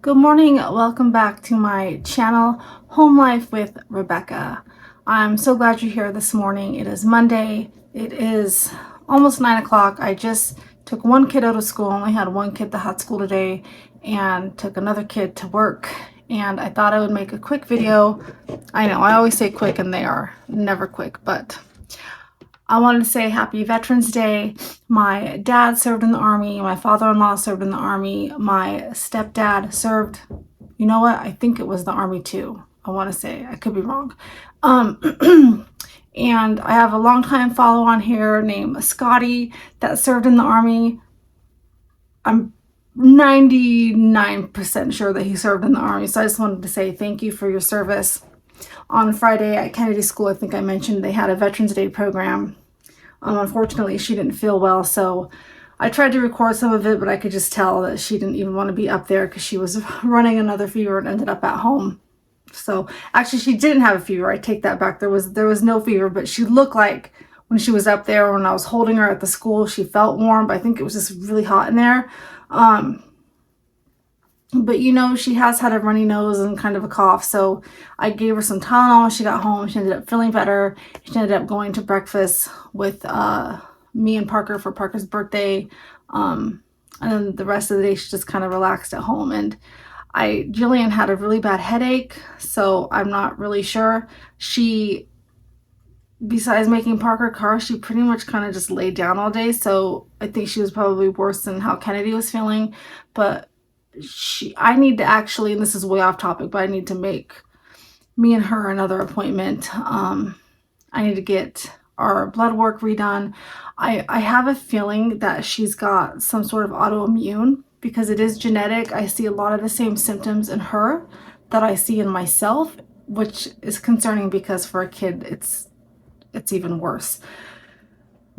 Good morning, welcome back to my channel, Home Life with Rebecca. I'm so glad you're here this morning. It is Monday. It is almost 9 o'clock. I just took one kid out of school. I only had one kid that had school today and took another kid to work. And I thought I would make a quick video. I know, I always say quick and they are never quick, but I wanted to say happy Veterans Day. My dad served in the Army. My father-in-law served in the Army. My stepdad served, you know what? I think it was the Army too. I want to say, I could be wrong. And I have a longtime follow on here named Scotty that served in the Army. I'm 99% sure that he served in the Army. So I just wanted to say thank you for your service. On Friday at Kennedy School, I think I mentioned they had a Veterans Day program. Unfortunately, she didn't feel well, so I tried to record some of it, but I could just tell that she didn't even want to be up there because she was running another fever and ended up at home. So actually, she didn't have a fever. I take that back. There was no fever, but she looked like when she was up there, when I was holding her at the school, she felt warm, but I think it was just really hot in there. But you know, she has had a runny nose and kind of a cough, so I gave her some Tylenol when she got home. She ended up feeling better. She ended up going to breakfast with me and Parker for Parker's birthday. And then the rest of the day she just kind of relaxed at home. And Jillian had a really bad headache, so I'm not really sure. She, besides making Parker car, she pretty much kind of just laid down all day, so I think she was probably worse than how Kennedy was feeling. But I need to actually, and this is way off topic, but I need to make me and her another appointment. I need to get our blood work redone. I have a feeling that she's got some sort of autoimmune because it is genetic. I see a lot of the same symptoms in her that I see in myself, which is concerning because for a kid, it's even worse.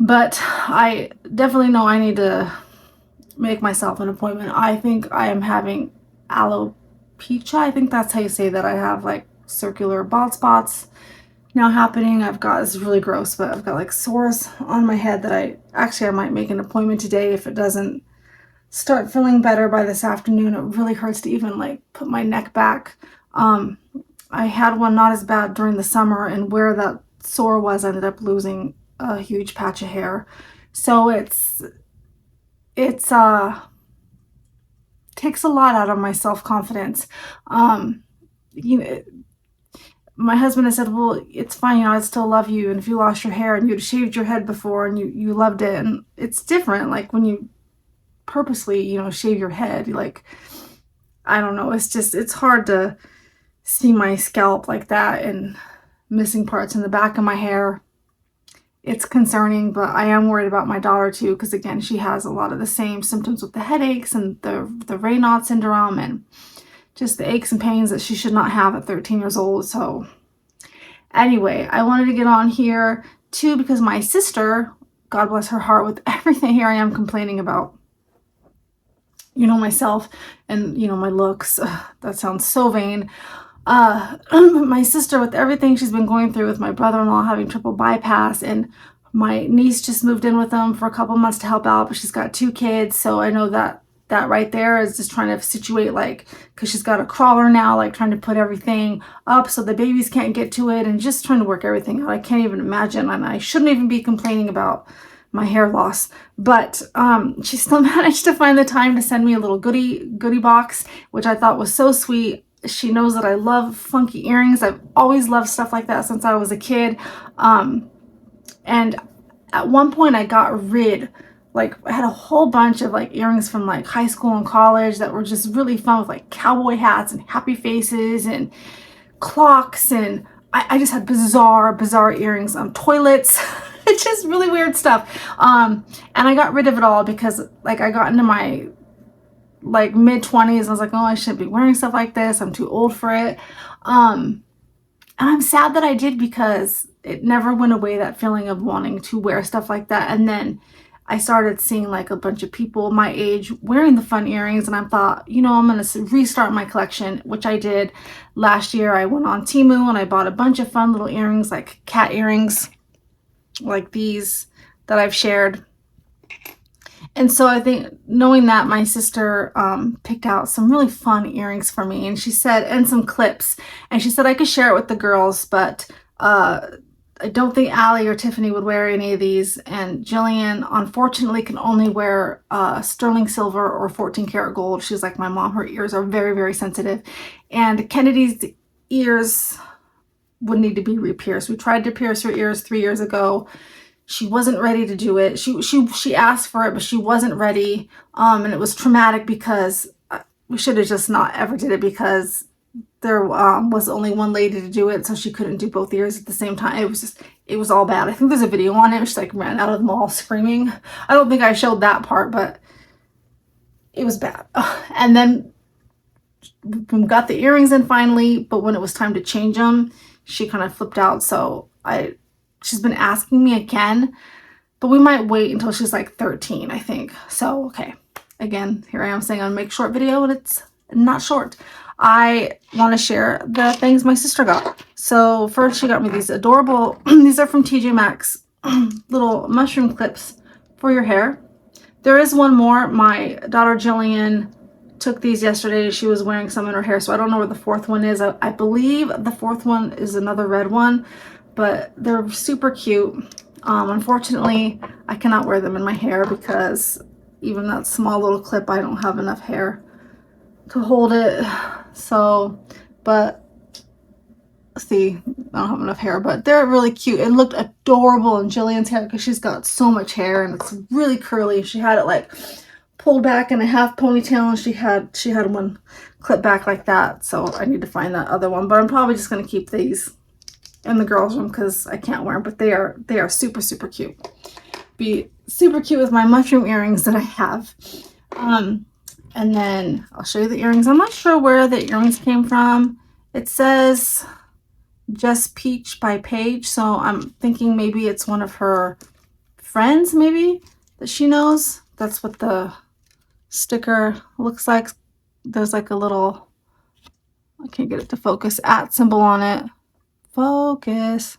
But I definitely know I need to make myself an appointment. I think I am having alopecia. I think that's how you say that. I have like circular bald spots now happening. It's really gross, but I've got like sores on my head that I might make an appointment today if it doesn't start feeling better by this afternoon. It really hurts to even like put my neck back. I had one not as bad during the summer, and where that sore was, I ended up losing a huge patch of hair. So it's takes a lot out of my self-confidence. You know, my husband has said, well, it's fine, you know, I still love you, and if you lost your hair and you'd shaved your head before and you loved it, and it's different, like when you purposely, you know, shave your head, like, I don't know, it's hard to see my scalp like that and missing parts in the back of my hair. It's concerning, but I am worried about my daughter too, because again, she has a lot of the same symptoms with the headaches and the Raynaud syndrome and just the aches and pains that she should not have at 13 years old. So anyway, I wanted to get on here too because my sister, God bless her heart, with everything here I am complaining about, you know, myself and, you know, my looks. That sounds so vain. My sister, with everything she's been going through with my brother-in-law having triple bypass, and my niece just moved in with them for a couple months to help out, but she's got 2 kids, so I know that right there is just trying to situate, like, because she's got a crawler now, like trying to put everything up so the babies can't get to it, and just trying to work everything out. I can't even imagine, and I shouldn't even be complaining about my hair loss, but she still managed to find the time to send me a little goodie box, which I thought was so sweet. She knows that I love funky earrings. I've always loved stuff like that since I was a kid. And at one point I got rid, like I had a whole bunch of like earrings from like high school and college that were just really fun, with like cowboy hats and happy faces and clocks. And I just had bizarre earrings on toilets. It's just really weird stuff. And I got rid of it all because like I got into my like mid-20s and I was like, oh, I shouldn't be wearing stuff like this, I'm too old for it. And I'm sad that I did, because it never went away, that feeling of wanting to wear stuff like that. And then I started seeing like a bunch of people my age wearing the fun earrings, and I thought, you know, I'm gonna restart my collection, which I did last year. I went on Temu and I bought a bunch of fun little earrings, like cat earrings like these that I've shared. And so I think knowing that, my sister picked out some really fun earrings for me, and she said, and some clips, and she said I could share it with the girls, but I don't think Allie or Tiffany would wear any of these, and Jillian unfortunately can only wear sterling silver or 14 karat gold. She's like my mom, her ears are very, very sensitive, and Kennedy's ears would need to be re-pierced. We tried to pierce her ears 3 years ago. She wasn't ready to do it. She asked for it, but she wasn't ready. And it was traumatic because we should have just not ever did it, because there was only one lady to do it, so she couldn't do both ears at the same time. It was all bad. I think there's a video on it. She like ran out of the mall screaming. I don't think I showed that part, but it was bad. And then we got the earrings in finally, but when it was time to change them, she kind of flipped out. So she's been asking me again, but we might wait until she's like 13, I think. So, okay. Again, here I am saying I'll make short video, and it's not short. I want to share the things my sister got. So first she got me these adorable, these are from TJ Maxx, little mushroom clips for your hair. There is one more. My daughter Jillian took these yesterday. She was wearing some in her hair, so I don't know where the fourth one is. I believe the fourth one is another red one, but they're super cute. Unfortunately, I cannot wear them in my hair because even that small little clip, I don't have enough hair to hold it. So, but see, I don't have enough hair, but they're really cute. It looked adorable in Jillian's hair because she's got so much hair and it's really curly. She had it like pulled back in a half ponytail, and she had one clip back like that. So I need to find that other one, but I'm probably just going to keep these in the girls' room because I can't wear them, but they are super, super cute. Be super cute with my mushroom earrings that I have. And then I'll show you the earrings. I'm not sure where the earrings came from. It says Just Peach by Paige, so I'm thinking maybe it's one of her friends, maybe, that she knows. That's what the sticker looks like. There's like a little, I can't get it to focus, @ symbol on it. Focus.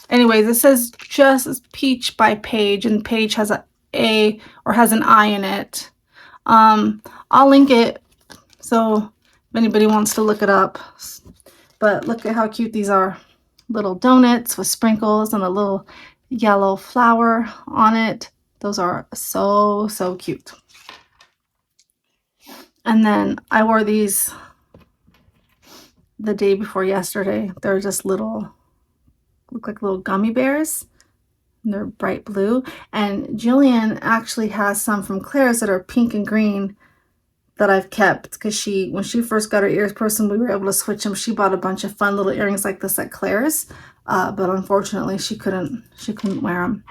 Anyways, it says Just Peach by Paige, and Paige has a or has an I in it. I'll link it so if anybody wants to look it up. But look at how cute these are. Little donuts with sprinkles and a little yellow flower on it. Those are so, so cute. And then I wore these the day before yesterday. They're just little, look like little gummy bears. They're bright blue. And Jillian actually has some from Claire's that are pink and green that I've kept because when she first got her ears pierced, we were able to switch them. She bought a bunch of fun little earrings like this at Claire's, but unfortunately she couldn't wear them.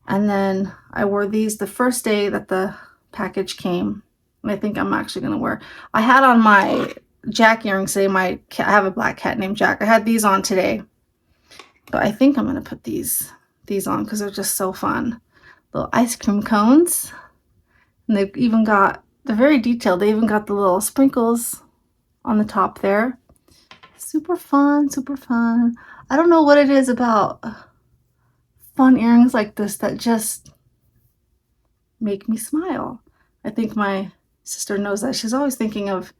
And then I wore these the first day that the package came, and I think I'm actually going to wear. I had on my Jack earrings today. I have a black cat named Jack. I had these on today, but I think I'm going to put these on because they're just so fun. Little ice cream cones, and they've even got, they're very detailed. They even got the little sprinkles on the top there. Super fun, super fun. I don't know what it is about fun earrings like this that just make me smile. I think my sister knows that. She's always thinking of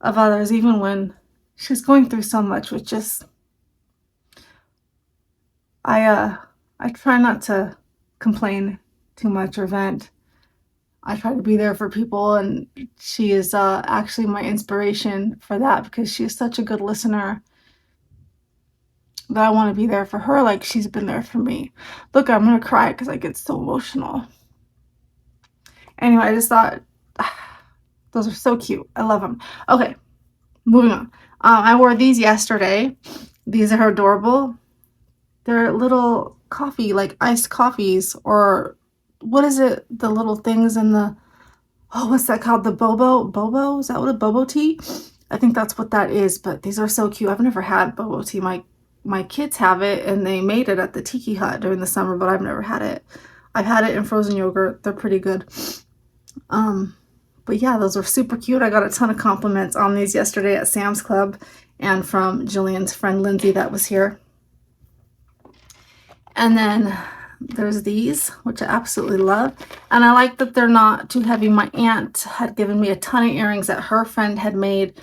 others, even when she's going through so much, which just, I try not to complain too much or vent. I try to be there for people, and she is actually my inspiration for that because she is such a good listener that I want to be there for her like she's been there for me. Look, I'm going to cry because I get so emotional. Anyway, I just thought those are so cute. I love them. Okay, moving on. I wore these yesterday. These are adorable. They're little coffee, like iced coffees, or what is it? The little things in the, oh, what's that called? The bobo? Is that what a bobo tea? I think that's what that is, but these are so cute. I've never had bobo tea. My kids have it, and they made it at the Tiki Hut during the summer, but I've never had it. I've had it in frozen yogurt. They're pretty good. But yeah, those are super cute. I got a ton of compliments on these yesterday at Sam's Club and from Jillian's friend Lindsay that was here. And then there's these, which I absolutely love. And I like that they're not too heavy. My aunt had given me a ton of earrings that her friend had made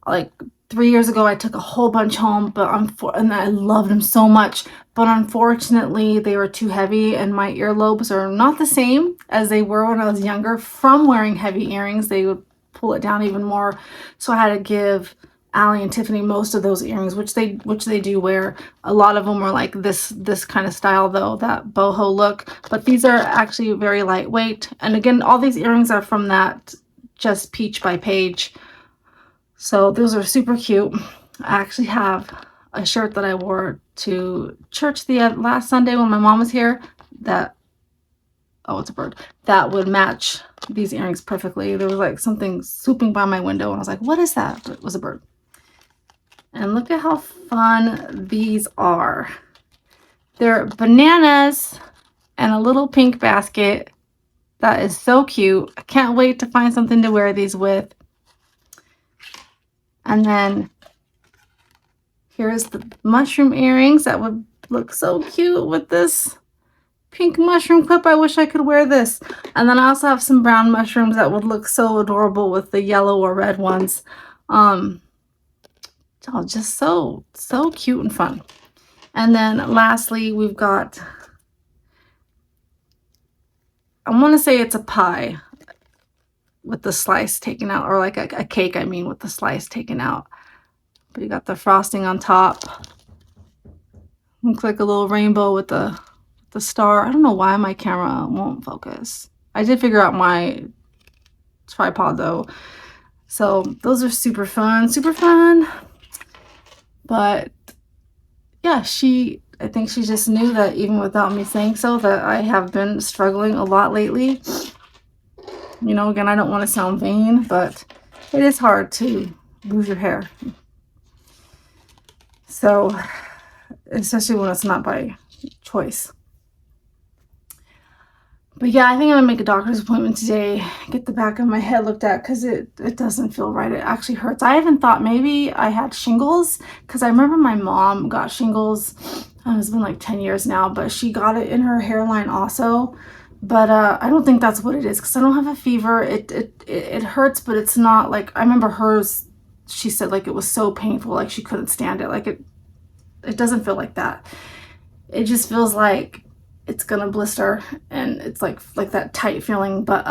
like 3 years ago. I took a whole bunch home, and I loved them so much. But unfortunately, they were too heavy, and my earlobes are not the same as they were when I was younger from wearing heavy earrings. They would pull it down even more. So I had to give Allie and Tiffany most of those earrings, which they do wear. A lot of them were like this kind of style though, that boho look. But these are actually very lightweight. And again, all these earrings are from that Just Peach by Paige. So those are super cute. I actually have a shirt that I wore to church the last Sunday when my mom was here that, oh, it's a bird, that would match these earrings perfectly. There was like something swooping by my window and I was like, what is that? It was a bird. And look at how fun these are. They're bananas and a little pink basket. That is so cute. I can't wait to find something to wear these with. And then here's the mushroom earrings that would look so cute with this pink mushroom clip. I wish I could wear this. And then I also have some brown mushrooms that would look so adorable with the yellow or red ones. Oh, just so cute and fun. And then lastly, we've got, I want to say it's a pie with the slice taken out, or like a cake, I mean, with the slice taken out. But you got the frosting on top. Looks like a little rainbow with the star. I don't know why my camera won't focus. I did figure out my tripod though. So those are super fun, super fun. But yeah, I think she just knew that even without me saying so, that I have been struggling a lot lately. You know, again, I don't want to sound vain, but it is hard to lose your hair. So, especially when it's not by choice. But yeah, I think I'm gonna make a doctor's appointment today, get the back of my head looked at, because it doesn't feel right. It actually hurts. I even thought maybe I had shingles, because I remember my mom got shingles. It's been like 10 years now, but she got it in her hairline also. But I don't think that's what it is, because I don't have a fever. It hurts, but it's not like, I remember hers, she said like it was so painful, like she couldn't stand it. Like it doesn't feel like that. It just feels like it's gonna blister, and it's like that tight feeling. But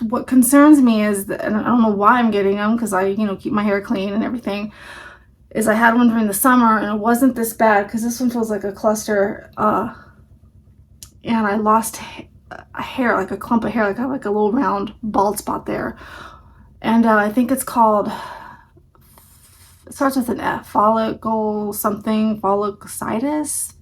what concerns me is that, and I don't know why I'm getting them, because I keep my hair clean and everything, is I had one during the summer and it wasn't this bad, because this one feels like a cluster, and I lost a hair, like a clump of hair, like a little round bald spot there. And I think it's called, it starts with an F, follicle something, folliculitis,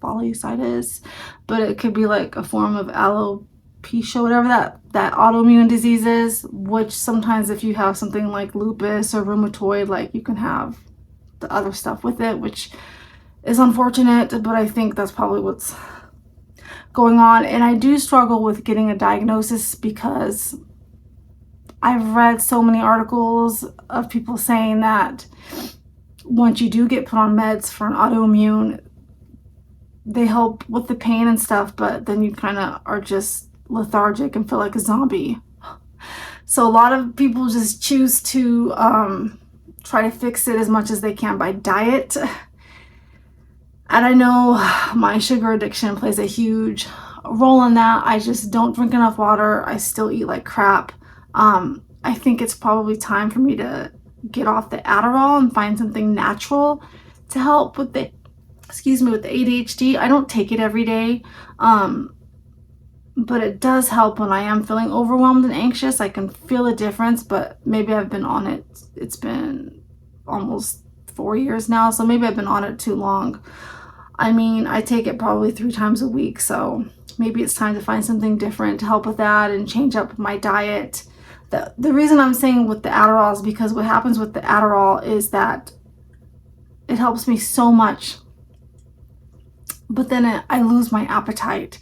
but it could be like a form of alopecia, whatever that autoimmune disease is, which sometimes if you have something like lupus or rheumatoid, like you can have the other stuff with it, which is unfortunate, but I think that's probably what's going on. And I do struggle with getting a diagnosis, because I've read so many articles of people saying that once you do get put on meds for an autoimmune, they help with the pain and stuff, but then you kind of are just lethargic and feel like a zombie. So a lot of people just choose to try to fix it as much as they can by diet. And I know my sugar addiction plays a huge role in that. I just don't drink enough water. I still eat like crap. I think it's probably time for me to get off the Adderall and find something natural to help with the ADHD. I don't take it every day, but it does help when I am feeling overwhelmed and anxious. I can feel a difference, but maybe I've been on it. It's been almost 4 years now, so maybe I've been on it too long. I mean, I take it probably 3 times a week, so maybe it's time to find something different to help with that and change up my diet. The reason I'm saying with the Adderall is because what happens with the Adderall is that it helps me so much, but then I lose my appetite.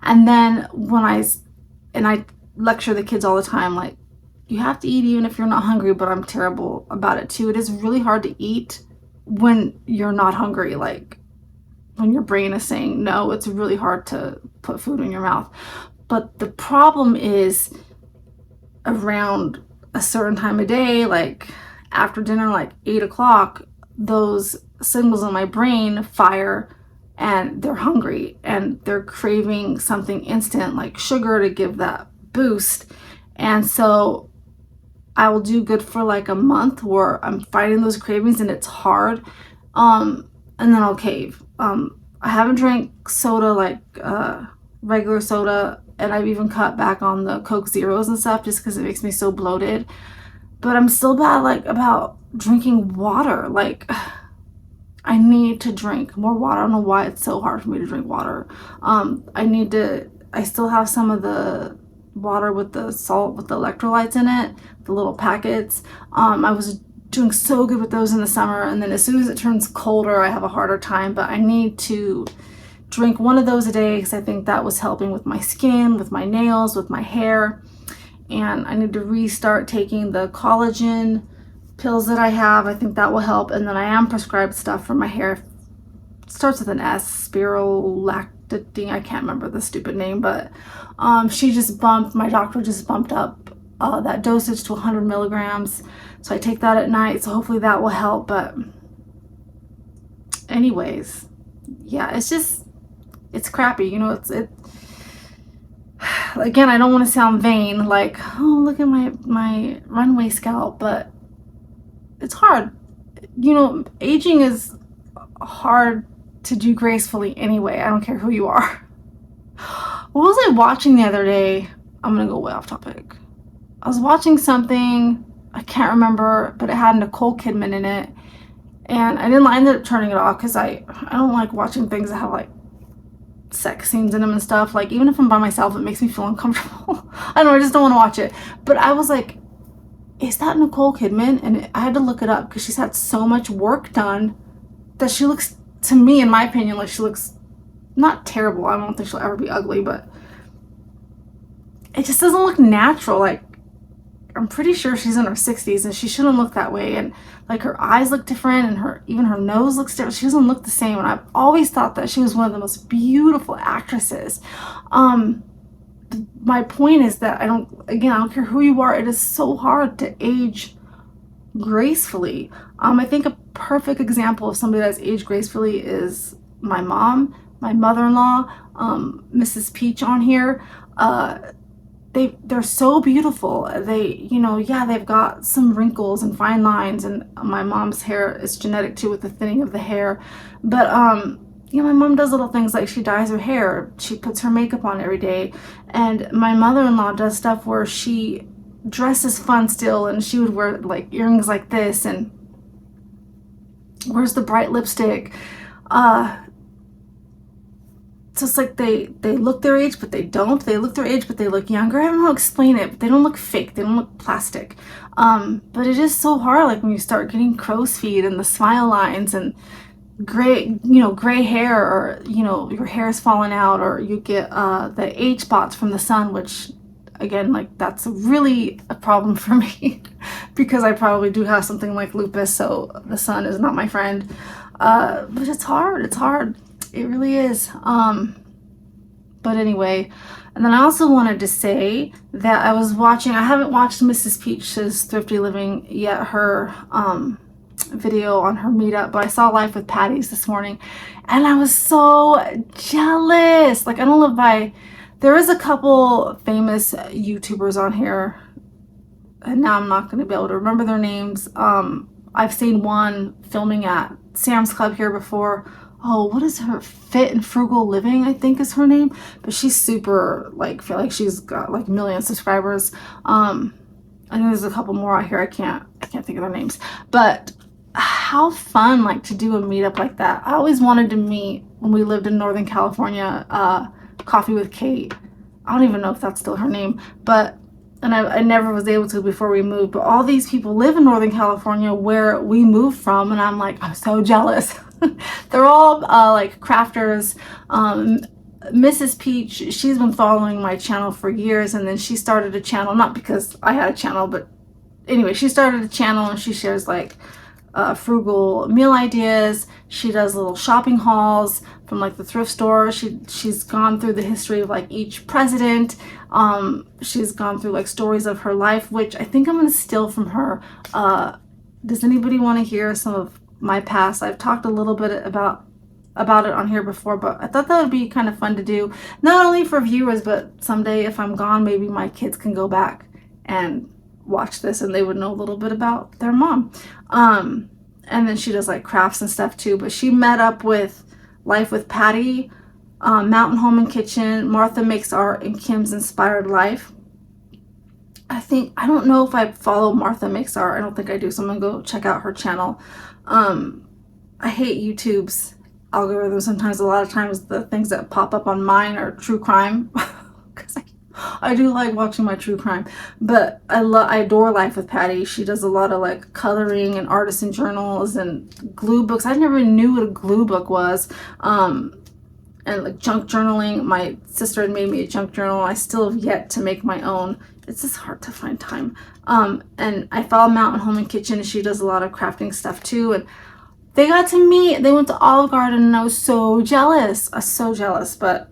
And then when I lecture the kids all the time, like, you have to eat even if you're not hungry, but I'm terrible about it too. It is really hard to eat when you're not hungry. Like when your brain is saying no, it's really hard to put food in your mouth. But the problem is around a certain time of day, like after dinner, like 8 o'clock, those signals in my brain fire and they're hungry and they're craving something instant like sugar to give that boost. And so I will do good for like a month where I'm fighting those cravings and it's hard. And then I'll cave. I haven't drank soda like regular soda, and I've even cut back on the Coke Zeros and stuff just because it makes me so bloated. But I'm still bad like about drinking water. Like I need to drink more water. I don't know why it's so hard for me to drink water. I still have some of the water with the salt with the electrolytes in it, the little packets. I was doing so good with those in the summer, and then as soon as it turns colder, I have a harder time. But I need to drink one of those a day because I think that was helping with my skin, with my nails, with my hair. And I need to restart taking the collagen pills that I have. I think that will help. And then I am prescribed stuff for my hair. It starts with an S, spirulactine. I can't remember the stupid name, but my doctor just bumped up that dosage to 100 milligrams. So I take that at night. So hopefully that will help. But anyways, yeah, it's crappy. You know, again, I don't want to sound vain, like, oh, look at my runway scalp, but it's hard. You know, aging is hard to do gracefully anyway. I don't care who you are. What was I watching the other day? I'm gonna go way off topic. I was watching something, I can't remember, but it had Nicole Kidman in it, and I ended up turning it off because I don't like watching things that have like sex scenes in them and stuff. Like, even if I'm by myself, it makes me feel uncomfortable. I don't know, I just don't want to watch it. But I was like, is that Nicole Kidman? And I had to look it up because she's had so much work done that she looks, to me, in my opinion, like she looks not terrible. I don't think she'll ever be ugly, but it just doesn't look natural. Like, I'm pretty sure she's in her 60s and she shouldn't look that way. And like her eyes look different and even her nose looks different. She doesn't look the same. And I've always thought that she was one of the most beautiful actresses. My point is that I don't care who you are, it is so hard to age gracefully. I think a perfect example of somebody that's aged gracefully is my mom, my mother-in-law, Mrs. Peach on here. They're so beautiful. They've got some wrinkles and fine lines, and my mom's hair is genetic too with the thinning of the hair. But my mom does little things like she dyes her hair, she puts her makeup on every day, and my mother-in-law does stuff where she dresses fun still, and she would wear like earrings like this and wears the bright lipstick. So it's like they look their age, but they don't. They look their age, but they look younger. I don't know how to explain it, but they don't look fake. They don't look plastic. But it is so hard, like when you start getting crow's feet and the smile lines and gray hair, or, your hair is falling out, or you get the age spots from the sun, which, again, like that's really a problem for me because I probably do have something like lupus, so the sun is not my friend. But it's hard. It's hard. It really is. But anyway, and then I also wanted to say that I haven't watched Mrs. Peach's Thrifty Living yet, her video on her Meetup, but I saw Life with Patties this morning, and I was so jealous. Like, there is a couple famous YouTubers on here, and now I'm not going to be able to remember their names. I've seen one filming at Sam's Club here before. Oh, what is her? Fit and Frugal Living, I think is her name. But she's super, feel like she's got like a million subscribers. I think there's a couple more out here. I can't think of their names. But how fun, to do a meetup like that. I always wanted to meet, when we lived in Northern California, Coffee with Kate. I don't even know if that's still her name. And I never was able to before we moved. But all these people live in Northern California where we moved from. And I'm so jealous. They're all crafters. Mrs. Peach, she's been following my channel for years, and then she started a channel, not because I had a channel, but anyway, she started a channel and she shares frugal meal ideas. She does little shopping hauls from like the thrift store. She's gone through the history of like each president. She's gone through like stories of her life, which I think I'm gonna steal from her. Does anybody want to hear some of my past? I've talked a little bit about it on here before, but I thought that would be kind of fun to do, not only for viewers, but someday if I'm gone, maybe my kids can go back and watch this and they would know a little bit about their mom. And then she does like crafts and stuff too, but she met up with Life with Patty, Mountain Home and Kitchen, Martha Makes Art, and Kim's Inspired Life. I don't know if I follow Martha Makes Art. I don't think I do, so I'm gonna go check out her channel. I hate YouTube's algorithm. Sometimes, a lot of times, the things that pop up on mine are true crime. Because I do like watching my true crime. But I adore Life with Patty. She does a lot of like coloring and artisan journals and glue books. I never knew what a glue book was. And like junk journaling. My sister had made me a junk journal. I still have yet to make my own. It's just hard to find time. And I follow Mountain Home and Kitchen, and she does a lot of crafting stuff too. And they got to meet. They went to Olive Garden, and I was so jealous. I was so jealous. But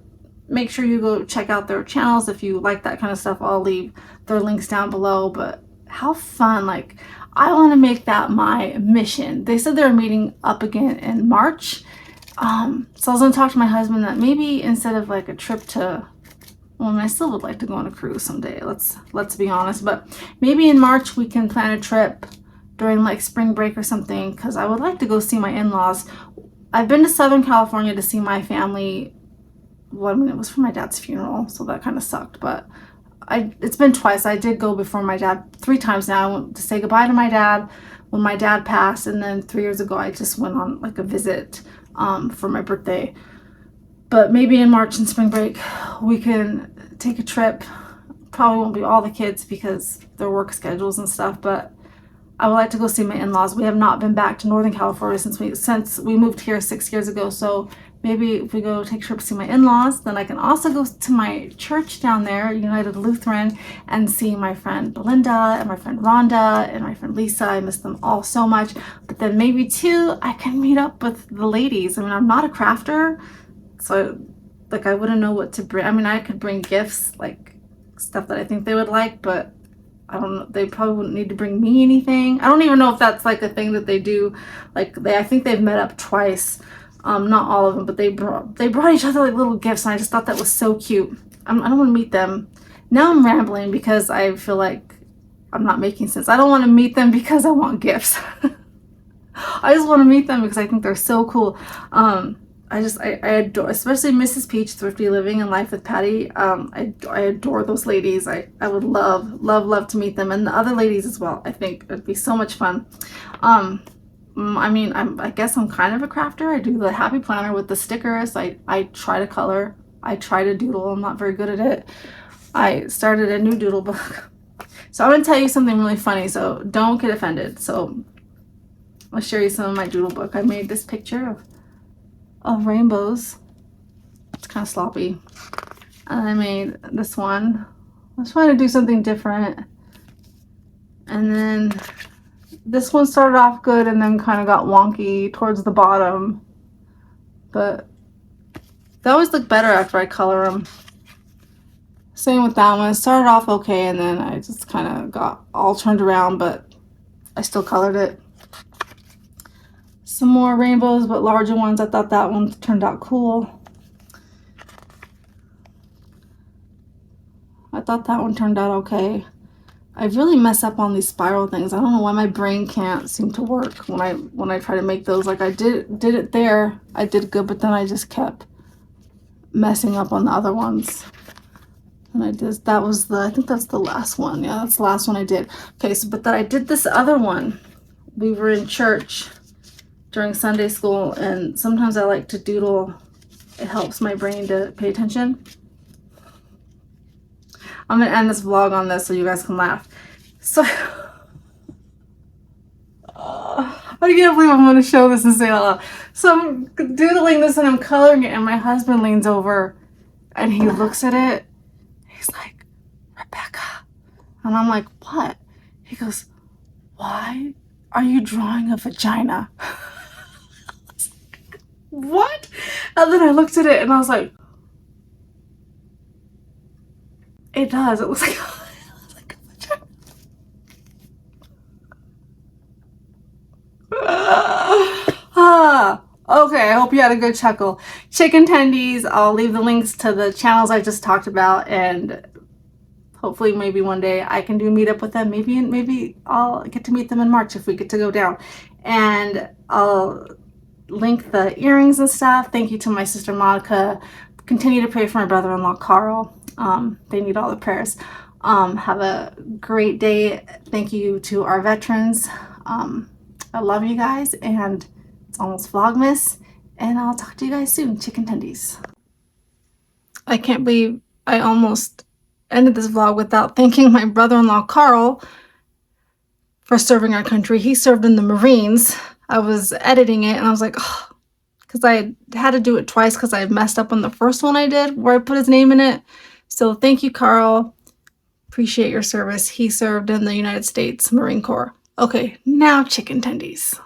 make sure you go check out their channels if you like that kind of stuff. I'll leave their links down below. But how fun. Like, I want to make that my mission. They said they're meeting up again in March. So I was going to talk to my husband that maybe instead of like a trip to, well, I still would like to go on a cruise someday. Let's be honest. But maybe in March we can plan a trip during like spring break or something, because I would like to go see my in-laws. I've been to Southern California to see my family. Well, I mean, it was for my dad's funeral, so that kind of sucked. But it's been twice. I did go before my dad 3 times now. I went to say goodbye to my dad when my dad passed, and then 3 years ago I just went on like a visit for my birthday. But maybe in March and spring break we can take a trip. Probably won't be all the kids because their work schedules and stuff, but I would like to go see my in-laws. We have not been back to Northern California since we moved here 6 years ago. So maybe if we go take a trip to see my in-laws, then I can also go to my church down there, United Lutheran, and see my friend Belinda and my friend Rhonda and my friend Lisa. I miss them all so much. But then maybe too, I can meet up with the ladies. I mean, I'm not a crafter, so like I wouldn't know what to bring. I mean, I could bring gifts, like stuff that I think they would like, but I don't know. They probably wouldn't need to bring me anything. I don't even know if that's like a thing that they do. Like I think they've met up twice. Not all of them, but they brought each other like little gifts, and I just thought that was so cute. I don't want to meet them. Now I'm rambling because I feel like I'm not making sense. I don't want to meet them because I want gifts. I just want to meet them because I think they're so cool. I adore, especially Mrs. Peach, Thrifty Living, and Life with Patty. I adore those ladies. I would love to meet them, and the other ladies as well. I think it'd be so much fun. I mean, I guess I'm kind of a crafter. I do the happy planner with the stickers. I try to color. I try to doodle. I'm not very good at it. I started a new doodle book. So I'm going to tell you something really funny, so don't get offended. So I'll show you some of my doodle book. I made this picture of rainbows. It's kind of sloppy. And I made this one. I was trying to do something different. And then this one started off good and then kind of got wonky towards the bottom. But they always look better after I color them. Same with that one. It started off okay and then I just kind of got all turned around, but I still colored it. Some more rainbows, but larger ones. I thought that one turned out cool. I thought that one turned out okay. I really mess up on these spiral things. I don't know why my brain can't seem to work when I try to make those. Like I did it there. I did good, but then I just kept messing up on the other ones. And I think that's the last one. Yeah, that's the last one I did. Okay, so but then I did this other one. We were in church during Sunday school, and sometimes I like to doodle. It helps my brain to pay attention. I'm gonna end this vlog on this so you guys can laugh. So I can't believe I'm gonna show this and say it out loud. So I'm doodling this and I'm coloring it, and my husband leans over and he looks at it. He's like, "Rebecca," and I'm like, "What?" He goes, "Why are you drawing a vagina? What? And then I looked at it and I was like, it does. It looks like, it looks like a vagina. Okay, I hope you had a good chuckle. Chicken tendies, I'll leave the links to the channels I just talked about, and hopefully maybe one day I can do a meetup with them. Maybe I'll get to meet them in March if we get to go down. And I'll link the earrings and stuff. Thank you to my sister Monica. Continue to pray for my brother-in-law Carl. They need all the prayers. Have a great day. Thank you to our veterans. I love you guys, and it's almost Vlogmas, and I'll talk to you guys soon. Chicken tendies. I can't believe I almost ended this vlog without thanking my brother-in-law Carl for serving our country. He served in the Marines. I was editing it and I was like, oh, because I had to do it twice because I messed up on the first one I did where I put his name in it. So thank you, Carl. Appreciate your service. He served in the United States Marine Corps. Okay, now chicken tendies.